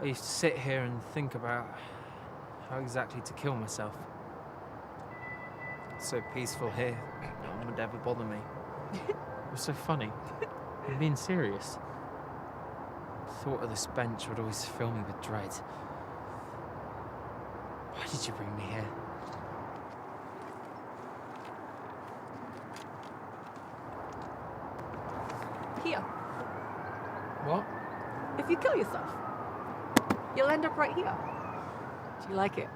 I used to sit here and think about how exactly to kill myself. It's so peaceful here, no one would ever bother me. It was so funny. I'm being serious. The thought of this bench would always fill me with dread. Why did you bring me here? Here. What? If you kill yourself, you'll end up right here. Do you like it?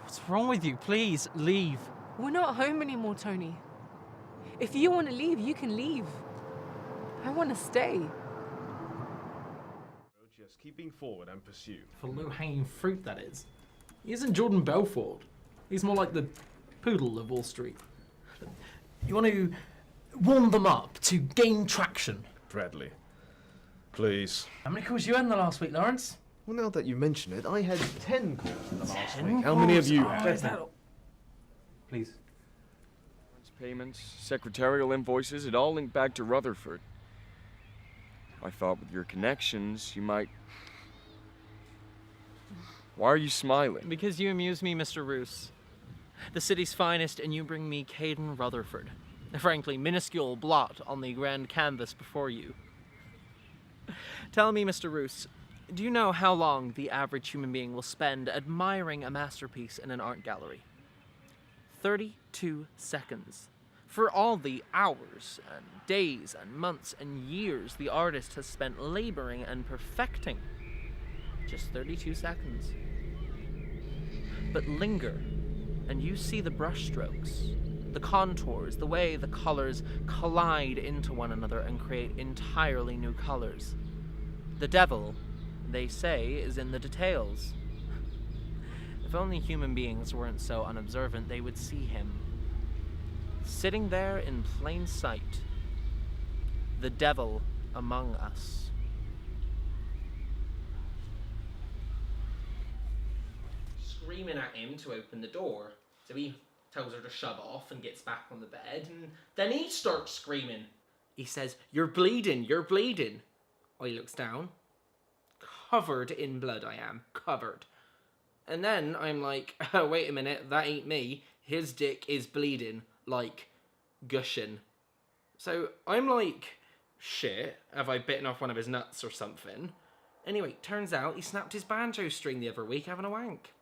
What's wrong with you? Please, leave. We're not home anymore, Tony. If you want to leave, you can leave. I want to stay. Just keeping forward and pursue. For low-hanging fruit, that is. He isn't Jordan Belfort. He's more like the poodle of Wall Street. You want to warm them up to gain traction. Bradley, please. How many calls you had in the last week, Lawrence? Well, now that you mention it, I had 10 calls in the last 10 week. How many of you calls? had? Is that all? Please. Payments, secretarial invoices, it all linked back to Rutherford. I thought with your connections, you might... Why are you smiling? Because you amuse me, Mr. Roos. The city's finest, and you bring me Caden Rutherford. A frankly minuscule blot on the grand canvas before you. Tell me, Mr. Roos, do you know how long the average human being will spend admiring a masterpiece in an art gallery? 32 seconds. For all the hours and days and months and years the artist has spent laboring and perfecting. Just 32 seconds. But linger, and you see the brushstrokes, the contours, the way the colors collide into one another and create entirely new colors. The devil, they say, is in the details. If only human beings weren't so unobservant, they would see him. Sitting there in plain sight. The devil among us. Screaming at him to open the door. So he tells her to shove off and gets back on the bed, and then he starts screaming. He says, "You're bleeding, you're bleeding." I looks down. Covered in blood I am, covered. And then I'm like, oh, wait a minute, that ain't me. His dick is bleeding, like, gushing. So I'm like, shit, have I bitten off one of his nuts or something? Anyway, turns out he snapped his banjo string the other week having a wank.